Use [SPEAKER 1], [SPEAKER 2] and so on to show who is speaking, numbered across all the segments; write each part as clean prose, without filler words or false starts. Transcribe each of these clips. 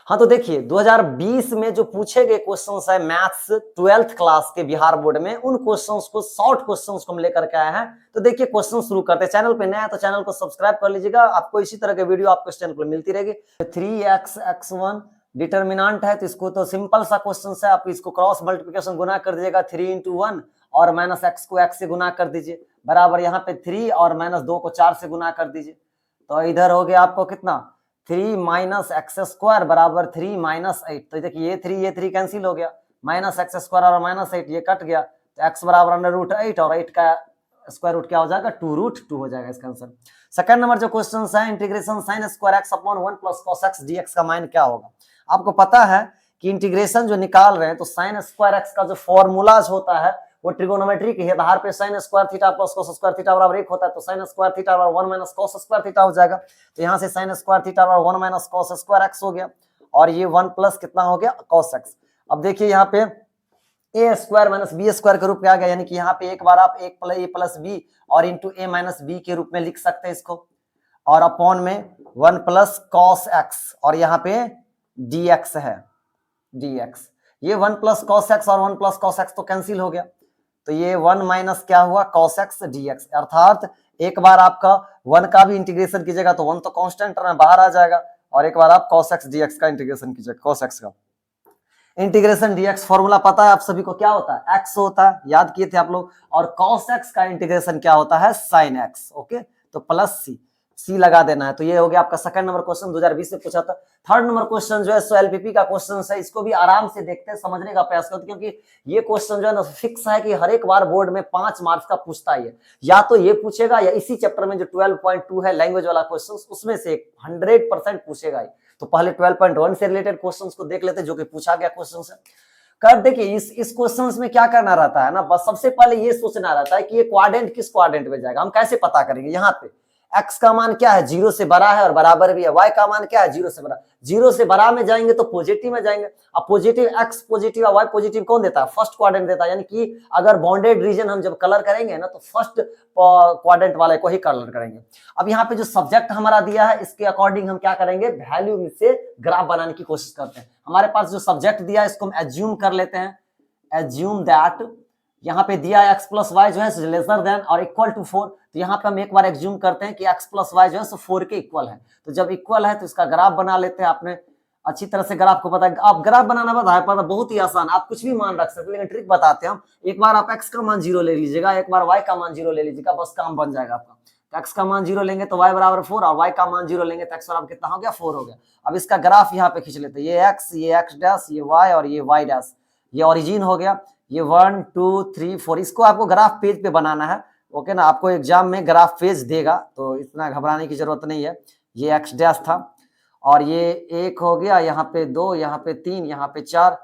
[SPEAKER 1] हाँ तो देखिए 2020 में जो पूछे गए क्वेश्चंस है मैथ्स 12th क्लास के बिहार बोर्ड में, उन क्वेश्चंस को शॉर्ट क्वेश्चंस को हम लेकर के आए हैं। तो देखिए क्वेश्चन शुरू करते हैं। चैनल पे नया है तो चैनल को सब्सक्राइब कर लीजिएगा, आपको इसी तरह के वीडियो आपको इस चैनल पर मिलती रहेगी। 3x(x1) डिटर्मिनेंट है तो इसको तो सिंपल सा क्वेश्चन है, आप इसको क्रॉस मल्टीप्लिकेशन गुना कर दीजिएगा 3 × 1 और -x को x से गुना कर दीजिए बराबर यहाँ पे 3 और -2 को 4 से गुना कर दीजिए। तो इधर हो गया आपको कितना 3 - x² बराबर 3 - 8। तो देखिए ये 3 कैंसिल हो गया, -x² और -8 ये कट गया, तो x बराबर √8 और 8 का स्क्वायर रूट क्या हो जाएगा 2√2 हो जाएगा इसका आंसर। सेकंड नंबर जो क्वेश्चन है integration sin² x/1 + cos x dx का मान क्या होगा। आपको पता है कि इंटीग्रेशन जो निकाल रहे हैं तो sin² x का जो फॉर्मूलाज होता है वो ट्रिगोनोमेट्री के आधार पे sin² θ + cos² θ बराबर 1 होता है, तो sin² θ बराबर 1 - cos² θ हो जाएगा। तो यहाँ से sin² θ बराबर 1 - cos² x हो गया और ये 1 प्लस कितना हो गया cos x। अब देखिए यहाँ पे a² - b² के रूप में आ गया, यानी कि यहाँ पे एक बार आप a + b और इंटू a - b के रूप में लिख सकते हैं इसको, और अपॉन में 1 प्लस cos x और यहाँ पे dx है dx। ये 1 प्लस cos x और 1 प्लस cos x तो कैंसिल हो गया, तो ये 1 माइनस क्या हुआ cos x dx। अर्थात एक बार आपका 1 का भी इंटीग्रेशन कीजिएगा तो 1 तो कांस्टेंट टर्म बाहर आ जाएगा, और एक बार आप cos x dx का इंटीग्रेशन कीजिएगा, cos x का इंटीग्रेशन dx फॉर्मूला पता है आप सभी को क्या होता है x होता है, याद किए थे आप लोग, और cos x का इंटीग्रेशन क्या होता है sin x। ओके तो प्लस c लगा देना है। तो ये हो गया आपका सेकंड नंबर क्वेश्चन 2020 से पूछा था। थर्ड नंबर क्वेश्चन जो है सो एलपीपी का क्वेश्चन है, इसको भी आराम से देखते हैं, समझने का प्रयास करते हैं, क्योंकि ये क्वेश्चन जो है ना फिक्स है कि हर एक बार बोर्ड में 5 मार्क्स का पूछता ही है, या तो ये पूछेगा या इसी चैप्टर में जो 12.2 है लैंग्वेज वाला क्वेश्चन उसमें से 100% पूछेगा ही। तो पहले 12.1 से रिलेटेड क्वेश्चन को देख लेते हैं जो कि पूछा गया क्वेश्चन है। कर देखिए इस क्वेश्चन में क्या करना रहता है ना, बस सबसे पहले ये सोचना रहता है कि ये क्वाड्रेंट किस क्वाड्रेंट में जाएगा। हम कैसे पता करेंगे, यहाँ पे x का मान क्या है 0 से बड़ा है और बराबर भी है, y का मान क्या है 0 से बड़ा, 0 से बड़ा में जाएंगे तो पॉजिटिव में जाएंगे। अब पॉजिटिव x पॉजिटिव और y पॉजिटिव कौन देता है, फर्स्ट क्वाड्रेंट देता है, यानी कि अगर बॉन्डेड रीजन हम जब कलर करेंगे ना तो फर्स्ट क्वाड्रेंट वाले को ही कलर करेंगे। अब यहाँ पे जो सब्जेक्ट हमारा दिया है इसके अकॉर्डिंग हम क्या करेंगे, वैल्यू से ग्राफ बनाने की कोशिश करते हैं। हमारे पास जो सब्जेक्ट दिया है इसको हम एज्यूम कर लेते हैं, एज्यूम दैट यहाँ पे दिया है x + y जो है लेसर देन और इक्वल टू 4। तो यहाँ पे हम एक बार एज्यूम करते हैं कि x + y जो है सो 4 के इक्वल है। तो जब इक्वल है तो इसका ग्राफ बना लेते हैं। आपने अच्छी तरह से ग्राफ को पता है, आप ग्राफ बनाना पता बहुत ही आसान, आप कुछ भी मान रख सकते हैं, लेकिन ट्रिक बताते हैं हम। एक बार आप x का मान 0 ले लीजिएगा, एक बार y का मान 0 ले लीजिएगा, बस काम बन जाएगा आपका। तो x का मान 0 लेंगे तो y बराबर 4 और y का मान 0 लेंगे तो x बराबर कितना हो गया 4 हो गया। अब इसका ग्राफ यहाँ पे खींच लेते हैं, ये x, ये x डैश, ये y और ये y डैश, ये ओरिजिन हो गया, ये 1 2 3 4। इसको आपको ग्राफ पेज पे बनाना है, ओके ना, आपको एग्जाम में ग्राफ पेज देगा तो इतना घबराने की जरूरत नहीं है। ये x डैश था और ये 1 हो गया, यहाँ पे 2, यहाँ पे 3, यहाँ पे 4,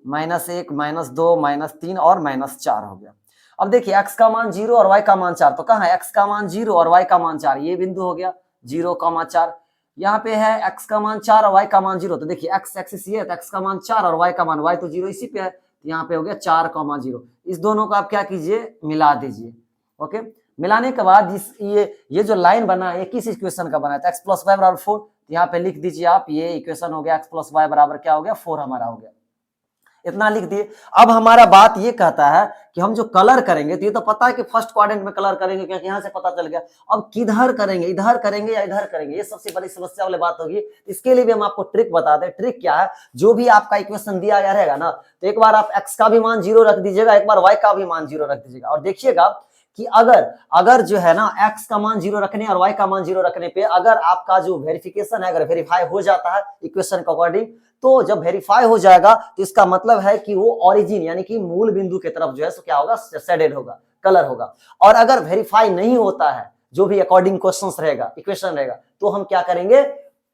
[SPEAKER 1] -1 -2 -3 और -4 हो गया। अब देखिए x का मान 0 और y का मान 4, तो कहाँ है x का मान 0 और y का मान 4, ये बिंदु हो गया 0,4। यहाँ पे है x का मान 4 और y का मान 0, तो देखिए x एक्सिस ये है तो x का मान 4 और y का मान, y तो 0 इसी पे है, तो यहाँ पे हो गया 4,0। इस दोनों को आप क्या कीजिए, मिला दीजिए। ओके, मिलाने के बाद ये जो लाइन बना है ये किस इक्वेशन का बना है, x + y बराबर 4। यहाँ पे लिख दीजिए आप, ये इक्वेशन हो गया x + y बराबर क्या हो गया 4 हमारा हो गया, इतना लिख दिए। अब हमारा बात ये कहता है कि हम जो कलर करेंगे, तो ये तो पता है कि फर्स्ट क्वाड्रेंट में कलर करेंगे क्योंकि यहाँ से पता चल गया। अब किधर करेंगे, इधर करेंगे या इधर करेंगे, ये सबसे बड़ी समस्या वाली बात होगी। इसके लिए भी हम आपको ट्रिक बता दें। ट्रिक क्या है, जो भी आपका इक्वेशन दिया गया रहेगा ना, तो एक बार आप x का भी मान 0 रख दीजिएगा, एक बार y का भी मान 0 रख दीजिएगा, और देखिएगा कि अगर जो है ना x का मान 0 रखने और y का मान 0 रखने पे अगर आपका जो वेरिफिकेशन है अगर वेरीफाई हो जाता है इक्वेशन के अकॉर्डिंग, तो जब वेरीफाई हो जाएगा तो इसका मतलब है कि वो ओरिजिन यानी कि मूल बिंदु की तरफ जो है सो क्या होगा, शेडेड होगा, कलर होगा। और अगर वेरीफाई नहीं होता है, जो भी अकॉर्डिंग क्वेश्चंस रहेगा, इक्वेशन रहेगा, तो हम क्या करेंगे,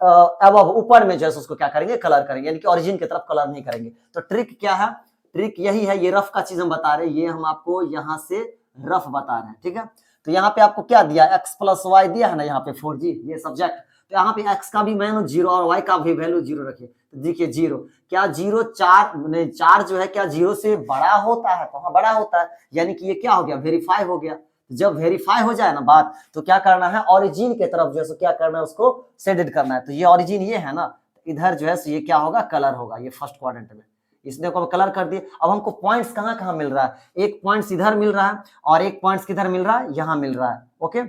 [SPEAKER 1] अब ऊपर में जो है उसको क्या करेंगे, कलर करेंगे, यानी कि ओरिजिन की तरफ कलर नहीं करेंगे। तो ट्रिक क्या है, ट्रिक यही है, ये रफ का चीज हम बता रहे हैं, ये हम आपको यहाँ से रफ बता रहे हैं, ठीक है। तो यहाँ पे आपको क्या दिया, x + y दिया है ना, यहाँ पे 4g ये सब्जेक्ट, तो यहाँ पे x का भी वैल्यू 0 और y का भी वैल्यू 0 रखिए। तो देखिए 0 क्या 0 4 जो है क्या 0 से बड़ा होता है, तो हाँ बड़ा होता है, यानी कि ये क्या हो गया, वेरीफाई हो गया। जब वेरीफाई हो जाए ना बात, तो क्या करना है, ओरिजिन की तरफ जो है क्या करना है, उसको शेडेड करना है। तो ये ओरिजिन ये है ना, इधर जो है ये क्या होगा, कलर होगा, ये फर्स्ट क्वाड्रेंट में। इसने को कलर कर दिए। अब हमको पॉइंट्स कहाँ कहाँ मिल रहा है, एक पॉइंट्स इधर मिल रहा है और एक पॉइंट्स किधर मिल रहा है, यहाँ मिल रहा है, ओके,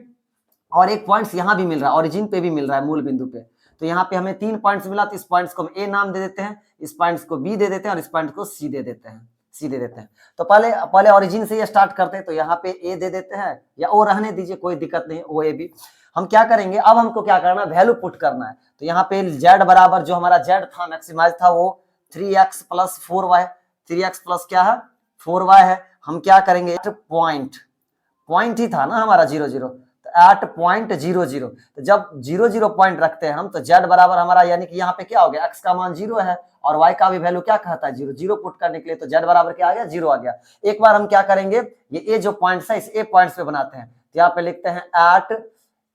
[SPEAKER 1] और एक पॉइंट्स यहाँ भी मिल रहा है, ओरिजिन पे भी मिल रहा है, मूल बिंदु पे। तो यहाँ पे हमें 3 पॉइंट्स मिला, तो इस पॉइंट्स को हम ए नाम दे देते हैं, इस पॉइंट्स को बी दे देते हैं और इस पॉइंट को सी दे देते हैं, सी दे देते हैं। तो पहले ओरिजिन से ये स्टार्ट करते हैं, तो यहाँ पे ए दे देते हैं, या ओ रहने दीजिए, कोई दिक्कत नहीं, ओ ए बी। हम क्या करेंगे, अब हमको क्या करना है, वैल्यू पुट करना है। तो यहाँ पे z बराबर, जो हमारा z था, मैक्सिमाइज था, वो 3x plus 4y, 3x plus क्या है, 4y है। हम क्या करेंगे, पॉइंट ही था ना हमारा 0 0, तो एट पॉइंट 0 0, तो जब 0 0 पॉइंट रखते हैं हम, तो z बराबर हमारा, यानी कि यहाँ पे क्या हो गया, x का मान 0 है और y का भी वैल्यू क्या कहता है, 0 0 पुट करने के लिए, तो z बराबर क्या आ गया, 0 आ गया। एक बार हम क्या करेंगे, ये जो पॉइंट्स है, इस ए पॉइंट्स पे बनाते हैं, तो यहाँ पे लिखते हैं एट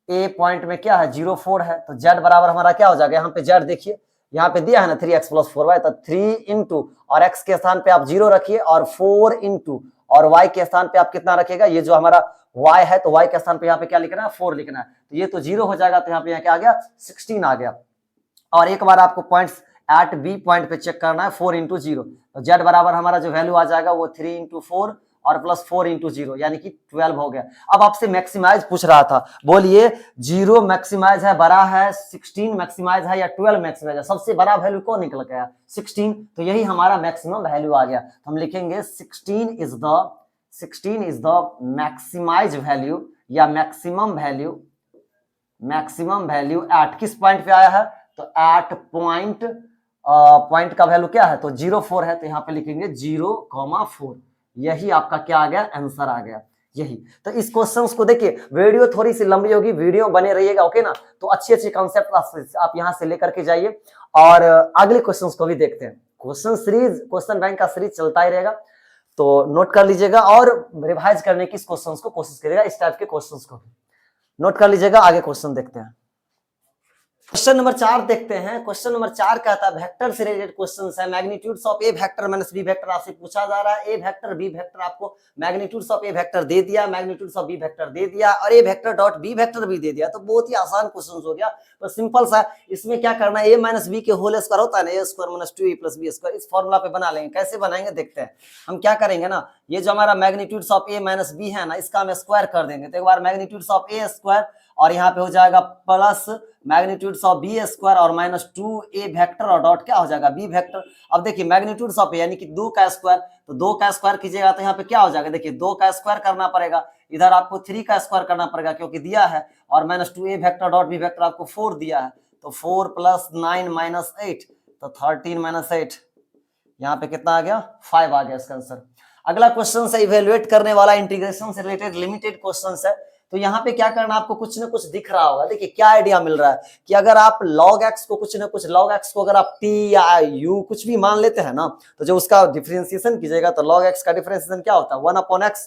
[SPEAKER 1] ए पॉइंट में क्या है, 0 4 है, तो z बराबर हमारा क्या हो जाएगा, यहाँ पे z देखिए, यहाँ पे दिया है ना 3x प्लस 4y, तो 3 इंटू, और x के स्थान पे आप 0 रखिए, और 4 इंटू, और y के स्थान पे आप कितना रखिएगा, ये जो हमारा y है, तो y के स्थान पे यहाँ पे क्या लिखना है, 4 लिखना है, तो ये तो 0 हो जाएगा, तो यहाँ पे क्या आ गया, 16 आ गया। और एक बार आपको पॉइंट्स एट बी पॉइंट पे चेक करना है, 4 इंटू 0, तो z बराबर हमारा जो वैल्यू आ जाएगा वो 3 इंटू 4 और प्लस 4 इंटू 0, यानी कि 12 हो गया। अब आपसे मैक्सिमाइज पूछ रहा था, बोलिए 0 मैक्सिमाइज है, बड़ा है, 16 मैक्सिमाइज है या 12 मैक्सिमाइज है, सबसे बड़ा वैल्यू कौन निकल गया, 16, तो यही हमारा मैक्सिमम वैल्यू आ गया। तो हम लिखेंगे 16 इज द मैक्सिमाइज वैल्यू या मैक्सिमम वैल्यू एट किस पॉइंट पे आया है, तो एट पॉइंट का वैल्यू क्या है, तो 0 4 है, तो यहाँ पे लिखेंगे 0,4, यही आपका क्या आ गया, आंसर आ गया यही। तो इस क्वेश्चंस को देखिए, वीडियो थोड़ी सी लंबी होगी, वीडियो बने रहिएगा, ओके ना, तो अच्छे कॉन्सेप्ट आप यहाँ से लेकर के जाइए, और अगले क्वेश्चंस को भी देखते हैं। क्वेश्चन बैंक का सीरीज चलता ही रहेगा, तो नोट कर लीजिएगा और रिवाइज करने की इस क्वेश्चंस को कोशिश करिएगा, इस टाइप के क्वेश्चंस को नोट कर लीजिएगा। आगे क्वेश्चन देखते हैं, क्वेश्चन नंबर 4 देखते हैं। क्वेश्चन नंबर 4 कहता है वेक्टर से रिलेटेड क्वेश्चन है, magnitudes of A vector minus B vector आपसे पूछा जा रहा है। ए वेक्टर बी वेक्टर, आपको मैग्नीट्यूड्स ऑफ ए वेक्टर दे दिया, मैग्नीट्यूड्स ऑफ बी वेक्टर दे दिया, और A vector dot B vector भी दे दिया, तो बहुत ही आसान क्वेश्चन हो गया, तो सिंपल सा। इसमें क्या करना है, ए माइनस बी के होल स्क्वायर होता है ना, ए स्क्वायर माइनस 2 ए प्लस बी स्क्वायर, इस फॉर्मूला पे बना लेंगे। कैसे बनाएंगे देखते हैं। हम क्या करेंगे ना, ये जो हमारा magnitudes of A minus B है ना, इसका हम स्क्वायर कर देंगे, तो एक बार मैग्नीट्यूड्स ऑफ ए स्क्वायर, और यहाँ पे हो जाएगा plus magnitudes of B square और माइनस 2a वेक्टर और डॉट क्या हो जाएगा, बी वेक्टर। अब देखिए मैग्नीट्यूड्स ऑफ ए यानी कि 2 का स्क्वायर, तो 2 का स्क्वायर कीजिएगा तो यहाँ पे क्या हो जाएगा, देखिए 2 का स्क्वायर करना पड़ेगा, इधर आपको 3 का स्क्वायर करना पड़ेगा क्योंकि दिया है, और minus 2a vector dot B vector आपको 4 दिया है, तो 4 प्लस 9 माइनस 8, तो 13 माइनस 8, यहाँ पे कितना आ गया, 5 आ गया इसका आंसर। अगला क्वेश्चन है इवेल्युएट करने वाला, इंटीग्रेशन से रिलेटेड लिमिटेड क्वेश्चन है। तो यहाँ पे क्या करना, आपको कुछ ना कुछ दिख रहा होगा। देखिए क्या आइडिया मिल रहा है कि अगर आप log x को कुछ ना कुछ, log x को अगर आप t या u कुछ भी मान लेते हैं ना, तो जो उसका डिफरेंशिएशन कीजिएगा, तो log x का डिफरेंशिएशन क्या होता है, 1/x,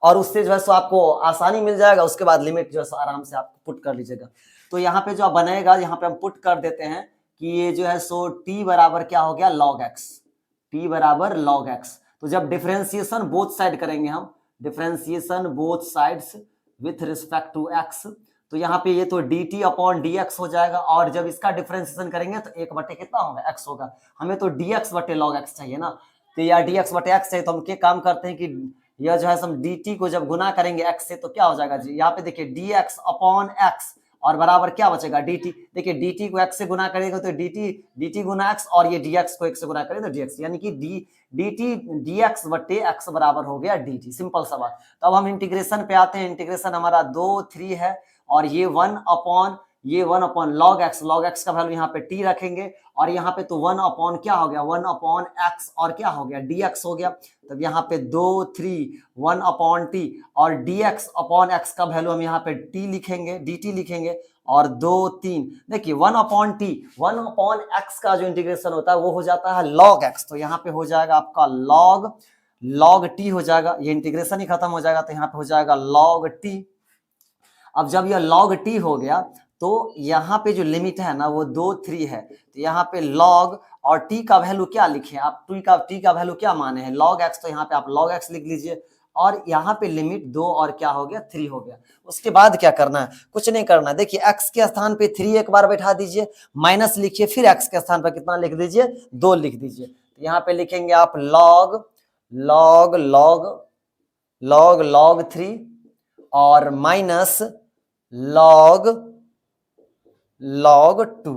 [SPEAKER 1] और उससे जो है सो आपको आसानी मिल जाएगा। उसके बाद लिमिट जो है सो आराम से आप पुट कर लीजिएगा। तो यहाँ पे जो बनेगा, यहाँ पे हम पुट कर देते हैं कि ये जो है सो t बराबर क्या हो गया, log x, t बराबर log x। तो जब डिफरेंशिएशन बोथ साइड करेंगे हम, differentiation both sides with respect to x, तो यहाँ पे ये तो dt अपॉन dx हो जाएगा, और जब इसका डिफरेंशिएशन करेंगे तो 1 बटे कितना होगा, x होगा। हमें तो dx बटे log x चाहिए ना, तो या dx बटे x चाहिए, तो हम क्या काम करते हैं कि यह जो है हम dt को जब गुना करेंगे x से, तो क्या हो जाएगा जी, यहाँ पे देखिए dx अपॉन x, और बराबर क्या बचेगा dt। देखिए dt को x से गुना करेगा तो dt गुना x, और ये dx को x से गुना करेगा तो dx, यानी कि dt dx बटे x बराबर हो गया dt। सिंपल सा बात। तो अब हम इंटीग्रेशन पे आते हैं। इंटीग्रेशन हमारा 2 3 है, और ये 1 अपॉन log x का वैल्यू यहाँ पे t रखेंगे, और यहाँ पे तो 1 अपॉन क्या हो गया, 1 अपॉन x, और क्या हो गया, dx हो गया। तब यहाँ पे 2 3 1 अपॉन t, और dx अपॉन x का वैल्यू हम यहाँ पे t लिखेंगे, dt लिखेंगे, और 2 3, देखिए 1 अपॉन t, 1 अपॉन x का जो इंटीग्रेशन होता है वो हो जाता है log x, तो यहाँ पे हो जाएगा आपका log t हो जाएगा, ये इंटीग्रेशन ही खत्म हो जाएगा, तो यहाँ पे हो जाएगा log t। अब जब यह log t हो गया, तो यहाँ पे जो लिमिट है ना वो 2 3 है, तो यहाँ पे log और t का वैल्यू क्या लिखे आप, t का वैल्यू क्या माने हैं, log x, तो यहाँ पे आप log x लिख लीजिए, और यहाँ पे लिमिट 2 और क्या हो गया 3 हो गया। उसके बाद क्या करना है, कुछ नहीं करना है। देखिए x के स्थान पे 3 एक बार बैठा दीजिए, माइनस लिखिए, फिर x के स्थान पर कितना लिख दीजिए 2 लिख दीजिए। तो यहाँ पे लिखेंगे आप log log log log log 3 और माइनस log log 2।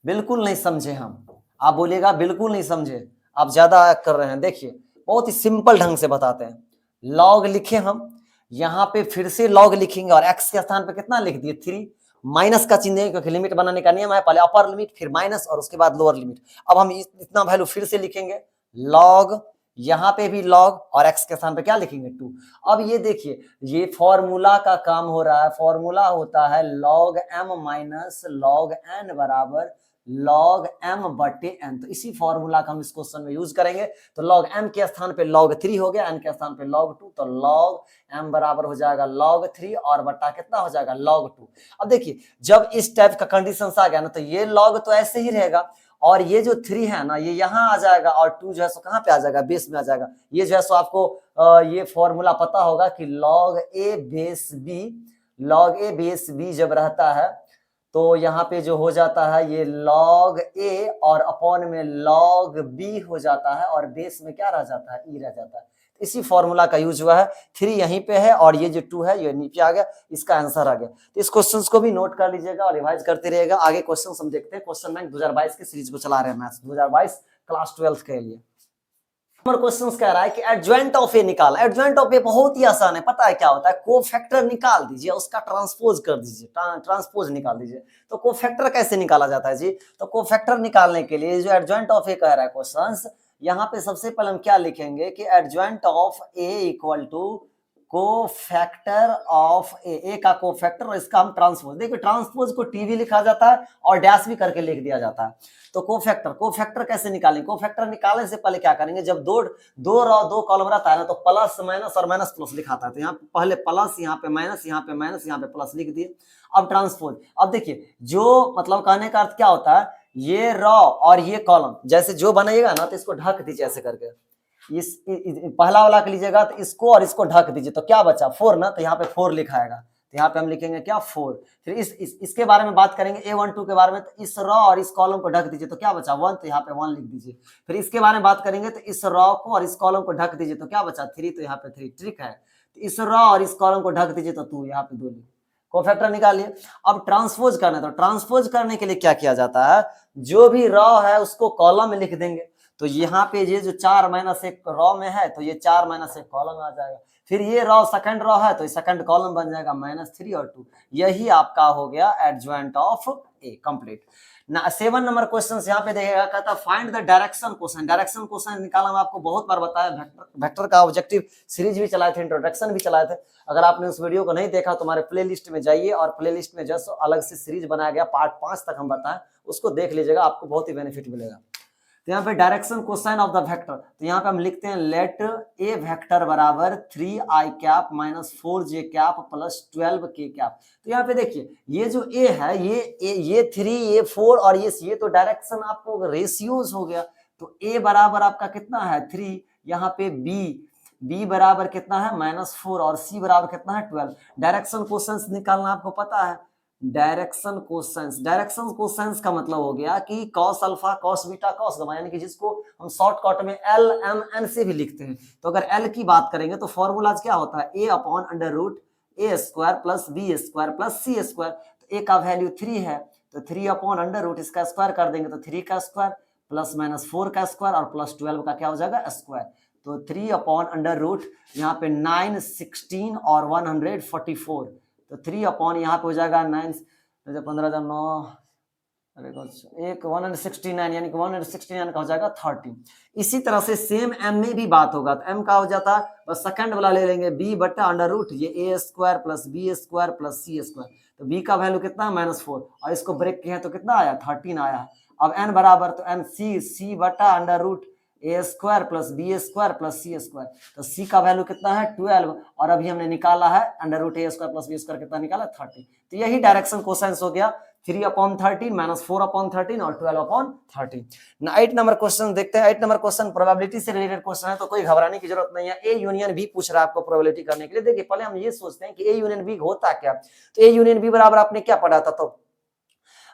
[SPEAKER 1] बिल्कुल नहीं समझे हम, आप बोलिएगा बिल्कुल नहीं समझे, आप ज्यादा कर रहे हैं। देखिए बहुत ही सिंपल ढंग से बताते हैं। लॉग लिखे हम, यहां पे फिर से लॉग लिखेंगे और x के स्थान पे कितना लिख दिए 3, माइनस का चिन्ह देंगे क्योंकि लिमिट बनाने का नियम है, पहले अपर लिमिट फिर माइनस और उसके बाद लोअर लिमिट। अब हम इतना वैल्यू फिर से लिखेंगे लॉग, यहां पे भी लॉग और x के स्थान पे क्या लिखेंगे 2। अब ये देखिए ये फॉर्मूला का काम हो रहा है, फॉर्मूला होता है log m minus log n बराबर log m बटे n। तो इसी फॉर्मूला का हम इस क्वेश्चन में यूज करेंगे। तो log m के स्थान पे log 3 हो गया, n के स्थान पे log 2, तो log m बराबर हो जाएगा log 3 और बटा कितना हो जाएगा log 2। अब देखिए जब इस टाइप का कंडीशन आ गया ना, तो ये log तो ऐसे ही रहेगा और ये जो 3 है ना ये यहाँ आ जाएगा और 2 जो है सो कहाँ पे आ जाएगा, बेस में आ जाएगा। ये जो है सो आपको ये फॉर्मूला पता होगा कि log a base b, log a base b जब रहता है तो यहाँ पे जो हो जाता है ये log a और अपॉन में log b हो जाता है और बेस में क्या रह जाता है, e रह जाता है। इसी फॉर्मूला का यूज हुआ है। 3 यहीं पे है और ये जो 2 है ये नीचे आ गया, इसका आंसर आ गया। तो इस क्वेश्चंस को भी नोट कर लीजिएगा और रिवाइज करते रहिएगा। आगे क्वेश्चन हम देखते हैं। क्वेश्चन बैंक 2022 की सीरीज को चला रहे हैं, मैथ्स 2022 क्लास 12 के लिए। नंबर क्वेश्चन कह रहा है कि एडजॉइंट ऑफ ए निकाल। एडजॉइंट ऑफ ए बहुत ही आसान है, पता है क्या होता है, कोफैक्टर निकाल दीजिए, उसका ट्रांसपोज कर दीजिए, ट्रांसपोज निकाल दीजिए। तो कोफैक्टर कैसे निकाला जाता है जी, तो कोफैक्टर निकालने के लिए जो एडजॉइंट ऑफ ए कह रहा है क्वेश्चन, यहाँ पे सबसे पहले हम क्या लिखेंगे कि adjoint of A equal to cofactor of A का कोफैक्टर और इसका हम ट्रांसपोज। देखिए ट्रांसपोज को टीवी लिखा जाता है और डैश भी करके लिख दिया जाता है। तो कोफैक्टर कैसे निकालेंगे, कोफैक्टर निकालने से पहले क्या करेंगे, जब दो रो 2 कॉलम रहता है ना तो प्लस माइनस और माइनस प्लस लिखाता है। तो यहाँ पहले प्लस, यहाँ पे माइनस, यहाँ पे माइनस, यहाँ पे प्लस लिख दिए। अब ट्रांसपोज, अब देखिए जो मतलब कहने का अर्थ क्या होता है, ये रो और ये कॉलम जैसे जो बनाइएगा ना तो इसको ढक दीजिए ऐसे करके, इस पहला वाला के लीजिएगा तो इसको और इसको ढक दीजिए, तो क्या बचा 4 ना, तो यहाँ पे 4 लिखा आएगा। तो यहाँ पे हम लिखेंगे क्या 4। फिर इसके बारे में बात करेंगे A12 के बारे में, तो इस रो और इस कॉलम को ढक दीजिए, तो क्या बचा 1, तो यहाँ पे 1 लिख दीजिए। फिर इसके बारे में बात करेंगे तो इस रो को और इस कॉलम को ढक दीजिए, तो क्या बचा 3, तो यहाँ पे 3 ट्रिक है। तो इस रो और इस कॉलम को ढक दीजिए तो 2, यहाँ पे 2 लिखिए। कोफैक्टर निकालिए। अब ट्रांसपोज करना है, तो ट्रांसपोज करने के लिए क्या किया जाता है, जो भी रो है उसको कॉलम में लिख देंगे। तो यहाँ पे ये जो 4 माइनस 1 रो में है तो ये 4 माइनस 1 कॉलम आ जाएगा। फिर ये रो सेकंड रो है तो सेकंड कॉलम बन जाएगा -3 और 2। यही आपका हो गया एडजॉइंट ऑफ ए कंप्लीट ना। 7 नंबर क्वेश्चन यहाँ पे देखिएगा, कहता find the direction question. Direction question निकालना मैं आपको बहुत बार बताया, वेक्टर का ऑब्जेक्टिव सीरीज भी चलाए थे, इंट्रोडक्शन भी चलाए थे। अगर आपने उस वीडियो को नहीं देखा तो हमारे प्लेलिस्ट में जाइए और प्लेलिस्ट में जस्ट अलग से सीरीज बनाया गया, पार्ट 5 तक हम बताएं, उसको देख लीजिएगा, आपको बहुत ही बेनिफिट मिलेगा। तो यहाँ पे direction cosine of the vector, तो यहाँ पे हम लिखते हैं लेट ए वेक्टर बराबर 3i cap minus 4j cap plus 12k cap. तो यहाँ पे देखिए ये जो ए है ये 3 ये 4 और ये तो डायरेक्शन आपको रेशियोज हो गया। तो ए बराबर आपका कितना है 3, यहाँ पे बी बराबर कितना है -4 और सी बराबर कितना है 12। डायरेक्शन क्वेश्चंस निकालना आपको पता है, डायरेक्शन क्वेश्चंस का मतलब हो गया कि cos alpha cos beta cos gamma, यानी कि जिसको हम शॉर्टकट में एल एम एन से भी लिखते हैं। तो अगर एल की बात करेंगे तो फॉर्मूला क्या होता है, A upon under root A square plus B square plus C square. तो ए का वैल्यू 3 है तो 3 अपॉन अंडर रूट इसका स्क्वायर कर देंगे तो 3 का स्क्वायर प्लस -4 का स्क्वायर और प्लस 12 का क्या हो जाएगा स्क्वायर। तो 3 अपॉन अंडर रूट यहाँ पे 9, 16 और 144। तो 3 अपॉन यहाँ पे हो जाएगा 9 15 9 एक 169 यानी कि 169 का हो जाएगा 30। इसी तरह से सेम एम में भी बात होगा, तो एम का हो जाता है बस सेकंड वाला ले लेंगे बी बट्टा अंडर रूट ये A square plus B square plus C square. तो बी का वैल्यू कितना है -4 और इसको ब्रेक किया तो कितना आया 13 आया है। अब एन बराबर तो एन सी बट्टा under root A square plus B square plus C square. तो सी का वैल्यू कितना है 12 और अभी हमने निकाला है under root A square plus B square कितना निकाला 30। तो यही डायरेक्शन कोसाइंस हो गया। 3/13 माइनस 4/13 और 12/13। 8 नंबर क्वेश्चन देखते हैं। 8 नंबर क्वेश्चन प्रोबेबिलिटी से रिलेटेड क्वेश्चन है, तो कोई घबराने की जरूरत नहीं है। ए यूनियन बी पूछ रहा है आपको प्रोबेबिलिटी करने के लिए। देखिए पहले हम ये सोचते हैं कि ए यूनियन बी होता क्या। तो ए यूनियन बी बराबर आपने क्या पढ़ा था, तो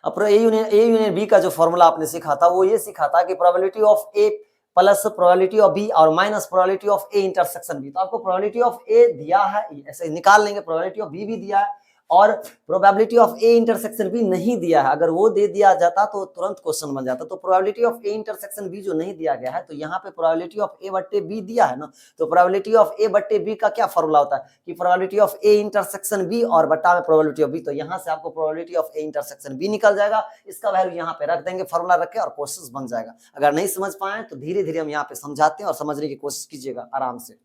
[SPEAKER 1] ए यूनियन बी का जो फॉर्मूला आपने सीखा था वो ये सीखा था कि probability of A plus probability of B और minus probability of A intersection B. तो आपको प्रोबेबिलिटी ऑफ ए दिया है, ऐसे निकाल लेंगे। प्रोबेबिलिटी ऑफ बी भी दिया है और probability of A intersection B नहीं दिया है। अगर वो दे दिया जाता तो तुरंत क्वेश्चन बन जाता। तो probability of A intersection B जो नहीं दिया गया है, तो यहाँ पे प्रोबेबिलिटी ऑफ ए बट्टे बी दिया है ना। तो प्रोबेबिलिटी ऑफ ए बट्टे बी का क्या फॉर्मूला होता है कि probability of A intersection B और बट्टा में प्रोबेबिलिटी ऑफ बी। तो यहाँ से आपको probability of A intersection B निकल जाएगा। इसका वैल्यू यहाँ पे रख देंगे, फॉर्मूला रख के, और क्वेश्चन बन जाएगा। अगर नहीं समझ पाए तो धीरे धीरे हम यहाँ पे समझाते हैं और समझने की कोशिश कीजिएगा आराम से।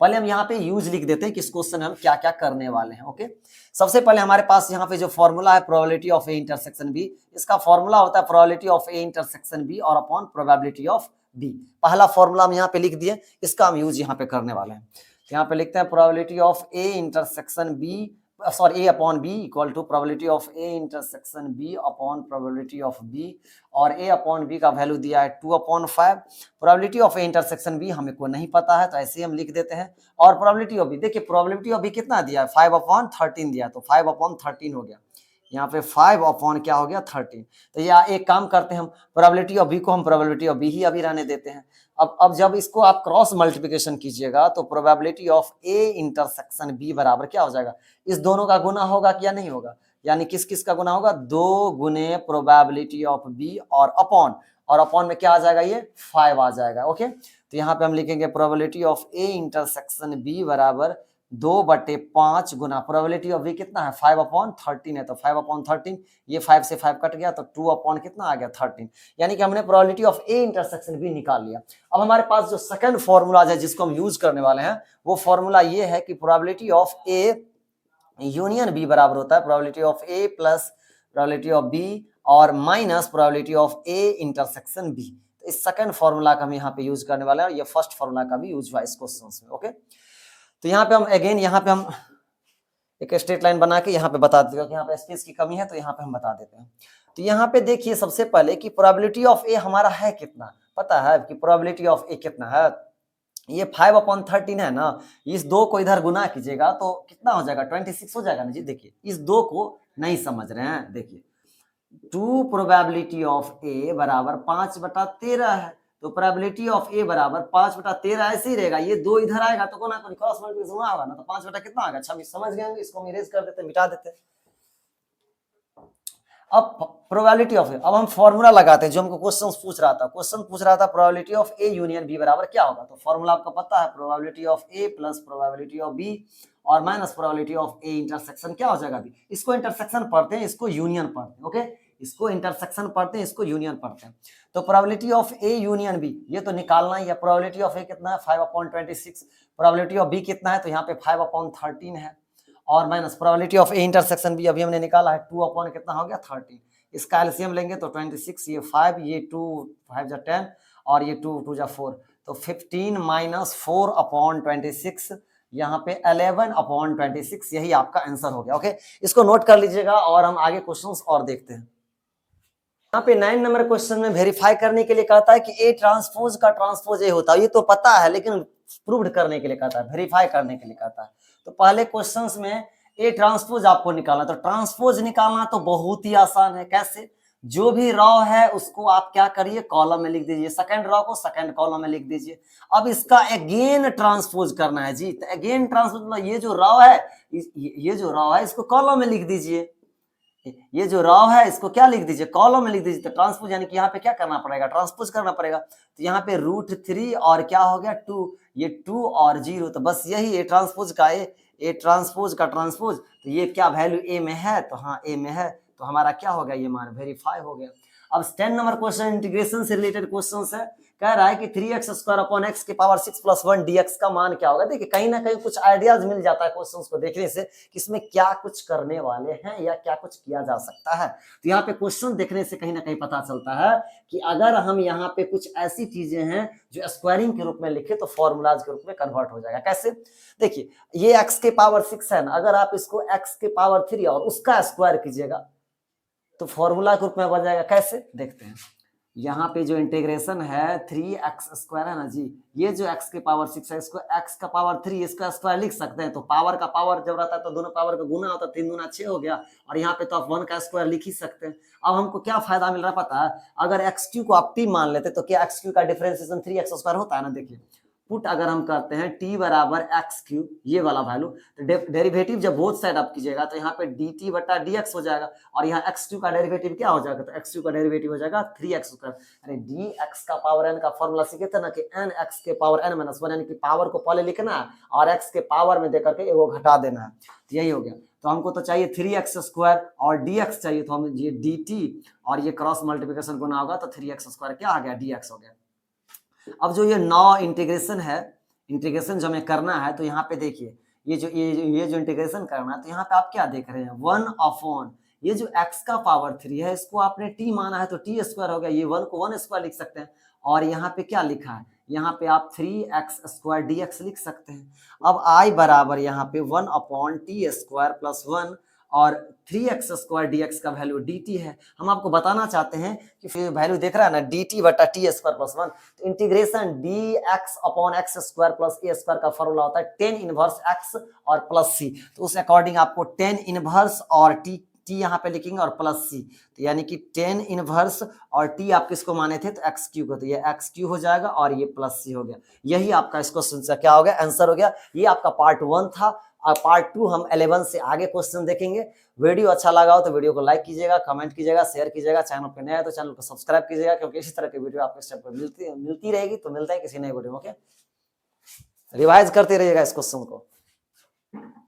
[SPEAKER 1] पहले हम यहाँ पे यूज लिख देते हैं कि इस क्वेश्चन में हम क्या क्या करने वाले हैं। ओके, सबसे पहले हमारे पास यहाँ पे जो फॉर्मूला है probability of A intersection B, इसका फॉर्मूला होता है probability of A intersection B और अपॉन प्रोबेबिलिटी ऑफ बी। पहला फॉर्मूला हम यहाँ पे लिख दिए, इसका हम यूज यहाँ पे करने वाले हैं। यहाँ पे लिखते हैं probability of A intersection B, sorry A upon B equal to probability of A intersection B upon probability of B, और ए अपॉन बी का वैल्यू दिया है 2/5। Probability of A intersection B हमें को नहीं पता है, तो ऐसे ही हम लिख देते हैं। और प्रोबेबिलिटी ऑफ बी, देखिए प्रोबेबिलिटी ऑफ बी कितना दिया है, 5/13 दिया, तो 5/13 हो गया। यहाँ पे 5 क्या हो गया 13। तो या एक काम करते हैं, हम प्रोबेबिलिटी ऑफ बी को हम प्रोबेबिलिटी ऑफ बी ही अभी रहने देते हैं। अब जब इसको आप क्रॉस मल्टीप्लिकेशन कीजिएगा तो probability of A intersection B बराबर क्या हो जाएगा, इस दोनों का गुना होगा क्या नहीं होगा, यानी किस किस का गुना होगा, 2 गुने प्रोबेबिलिटी ऑफ बी और अपॉन में क्या आ जाएगा, ये 5 आ जाएगा। ओके, तो यहाँ पे हम लिखेंगे probability of A intersection B बराबर 2/5 गुना प्रोबेबिलिटी ऑफ बी कितना है 5/13 है, तो 5/13, ये 5 से 5 कट गया तो 2 कितना आ गया 13, यानी कि हमने probability of A intersection B निकाल लिया। अब हमारे पास जो सेकंड फॉर्मूला है जिसको हम यूज करने वाले हैं वो फॉर्मूला ये है कि probability of A union B बराबर होता है probability of A plus probability of B और minus probability of A intersection B. तो इस सेकंड फॉर्मूला का हम यहाँ पे यूज करने वाले हैं, और ये फर्स्ट फॉर्मूला का भी यूज हुआ इस क्वेश्चन में। ओके, तो यहाँ पे हम अगेन यहाँ पे हम एक स्ट्रेट लाइन बना के यहाँ पे बता देते हैं कि यहाँ पे स्पेस की कमी है, तो यहाँ पे हम बता देते हैं। तो यहाँ पे देखिए सबसे पहले कि प्रोबेबिलिटी ऑफ ए हमारा है कितना, पता है कि प्रोबेबिलिटी ऑफ ए कितना है, ये 5/13 है ना। इस 2 को इधर गुना कीजिएगा तो कितना हो जाएगा 26 हो जाएगा ना जी। देखिए इस 2 को नहीं समझ रहे हैं, देखिए 2 प्रोबेबिलिटी ऑफ ए बराबर 5/13 है, तो प्रोबेबिलिटी ऑफ ए बराबर 5/13 ऐसे ही रहेगा। ये 2 इधर आएगा तो कोना कोनी क्रॉस मल्टीप्लिकेशन होगा ना, तो 5 बटा कितना आएगा 26। समझ गए होंगे, इसको हम इरेज कर देते हैं, मिटा देते हैं। अब प्रोबेबिलिटी ऑफ ए, अब हम फॉर्मूला लगाते हैं जो हमको क्वेश्चन पूछ रहा था। क्वेश्चन पूछ रहा था probability of A union B बराबर क्या होगा, तो फॉर्मूला आपको पता है probability of A plus probability of B और minus probability of A intersection क्या हो जाएगा, अभी इसको इंटरसेक्शन पढ़ते हैं, इसको यूनियन पढ़ते हैं। ओके, इसको इंटरसेक्शन पढ़ते हैं, इसको यूनियन पढ़ते हैं। तो probability of A union B ये तो निकालना ही है। प्रोबेबिलिटी ऑफ ए कितना है 5/26, प्रोबेबिलिटी ऑफ बी कितना है, तो यहाँ पे 5/13 है, और minus probability of A intersection B अभी हमने निकाला है 2 कितना हो गया 13। इसका एलसीएम लेंगे तो 26, ये 5, ये 2 5 जा 10 और ये 2 2 जा 4, तो 15 माइनस 4/26, यहाँ पे 11/26, यही आपका आंसर हो गया। ओके, इसको नोट कर लीजिएगा और हम आगे क्वेश्चंस और देखते हैं। यहाँ पे 9 नंबर क्वेश्चन में वेरीफाई करने के लिए कहता है कि ए ट्रांसपोज का ट्रांसपोज ए होता है, ये तो पता है लेकिन प्रूव्ड करने के लिए कहता है, वेरीफाई करने के लिए कहता है। तो पहले क्वेश्चंस में ए ट्रांसपोज आपको निकालना, तो ट्रांसपोज निकालना तो बहुत ही आसान है। कैसे, जो भी रॉ है उसको आप क्या करिए कॉलम में लिख दीजिए, सेकंड रॉ को सेकंड कॉलम में लिख दीजिए। अब इसका अगेन ट्रांसपोज करना है जी, तो अगेन ट्रांसपोज मतलब ये जो रॉ है, ये जो रॉ है इसको कॉलम में लिख दीजिए, ये जो रॉ है इसको क्या लिख दीजिए कॉलम में लिख दीजिए। तो ट्रांसपोज यानी कि यहाँ पे क्या करना पड़ेगा, ट्रांसपोज करना पड़ेगा। तो यहाँ पे √3 और क्या हो गया 2, ये 2 और 0, तो बस यही ए ट्रांसपोज का ए ट्रांसपोज का ट्रांसपोज। तो ये क्या वैल्यू ए में है, तो हाँ ए में है, तो हमारा क्या हो गया, ये मान वेरीफाई हो गया। अब 10 नंबर क्वेश्चन इंटीग्रेशन से रिलेटेड क्वेश्चन है, कह रहा है कि 3x² x की पावर 6 + 1 dx का मान क्या होगा। देखिए कहीं ना कहीं कुछ आइडियाज मिल जाता है क्वेश्चंस को देखने से कि इसमें क्या कुछ करने वाले हैं या क्या कुछ किया जा सकता है। तो यहाँ पे क्वेश्चन देखने से कहीं ना कहीं पता चलता है कि अगर हम यहाँ पे कुछ ऐसी चीजें हैं जो स्क्वायरिंग के रूप में लिखे तो फॉर्मूलाज के रूप में कन्वर्ट हो जाएगा। कैसे, देखिए ये x के पावर 6 है ना, अगर आप इसको x के पावर 3 और उसका स्क्वायर कीजिएगा तो फॉर्मूला के रूप में बन जाएगा, कैसे देखते हैं। यहाँ पे जो इंटीग्रेशन है 3x² है ना जी, ये जो x के पावर 6 है इसको x का पावर 3 इसका स्क्वायर लिख सकते हैं। तो पावर का पावर जब रहता है तो दोनों पावर का गुना होता है, 3 दूना 6 हो गया, और यहाँ पे तो आप 1 का स्क्वायर लिख ही सकते हैं। अब हमको क्या फायदा मिल रहा है पता है, अगर x³ को आप t मान लेते तो क्या x³ का डिफरेंशिएशन 3x² होता है ना। देखिए पुट अगर हम करते हैं t बराबर x³ ये वाला वैल्यू, तो डेरिवेटिव जब बोथ साइड आप कीजिएगा तो यहाँ पे dt बटा dx हो जाएगा, और यहाँ x³ का डेरिवेटिव क्या हो जाएगा, तो x³ का डेरिवेटिव हो जाएगा 3x²। यानी dx का पावर n का फॉर्मूला सीखे थे ना कि nx के पावर n माइनस 1, यानी कि पावर को पहले लिखना है और x के पावर में देकर के वो घटा देना है। तो यही हो गया। तो हमको तो चाहिए 3x² और dx चाहिए, तो हम ये dt और ये क्रॉस मल्टीप्लिकेशन गुना होगा तो 3x² क्या आ गया, dx हो गया। अब जो ये 9 इंटीग्रेशन है, इंटीग्रेशन जो हमें करना है, तो यहाँ पे देखिए ये जो इंटीग्रेशन करना है, तो यहाँ पे आप क्या देख रहे हैं 1/, ये जो x का पावर 3 है इसको आपने t माना है तो t² हो गया, ये 1 को 1² लिख सकते हैं। और यहाँ पे क्या लिखा है, यहाँ पे आप 3x² dx लिख सकते हैं। अब i बराबर यहाँ पे 1/t² प्लस 1 और 3x² dx का वैल्यू dt है। हम आपको बताना चाहते हैं कि वैल्यू देख रहा है ना dt बटा t² प्लस 1, तो इंटीग्रेशन dx/x² प्लस a² का फॉर्मूला होता है tan इनवर्स x और प्लस c। तो उस अकॉर्डिंग आपको tan इनवर्स और t यहाँ पे लिखेंगे और प्लस c, तो यानी कि tan इनवर्स और t आप किसको माने थे, तो x³ को, तो ये x³ हो जाएगा और ये प्लस c हो गया। यही आपका इस क्वेश्चन से क्या हो गया, आंसर हो गया। ये आपका पार्ट 1 था, और पार्ट 2 हम 11 से आगे क्वेश्चन देखेंगे। वीडियो अच्छा लगा हो तो वीडियो को लाइक कीजिएगा, कमेंट कीजिएगा, शेयर कीजिएगा। चैनल पे नया है तो चैनल को सब्सक्राइब कीजिएगा, क्योंकि इसी तरह की वीडियो आपको इस पर मिलती रहेगी। तो मिलता है किसी नए वीडियो में, ओके। रिवाइज करते रहिएगा इस क्वेश्चन को।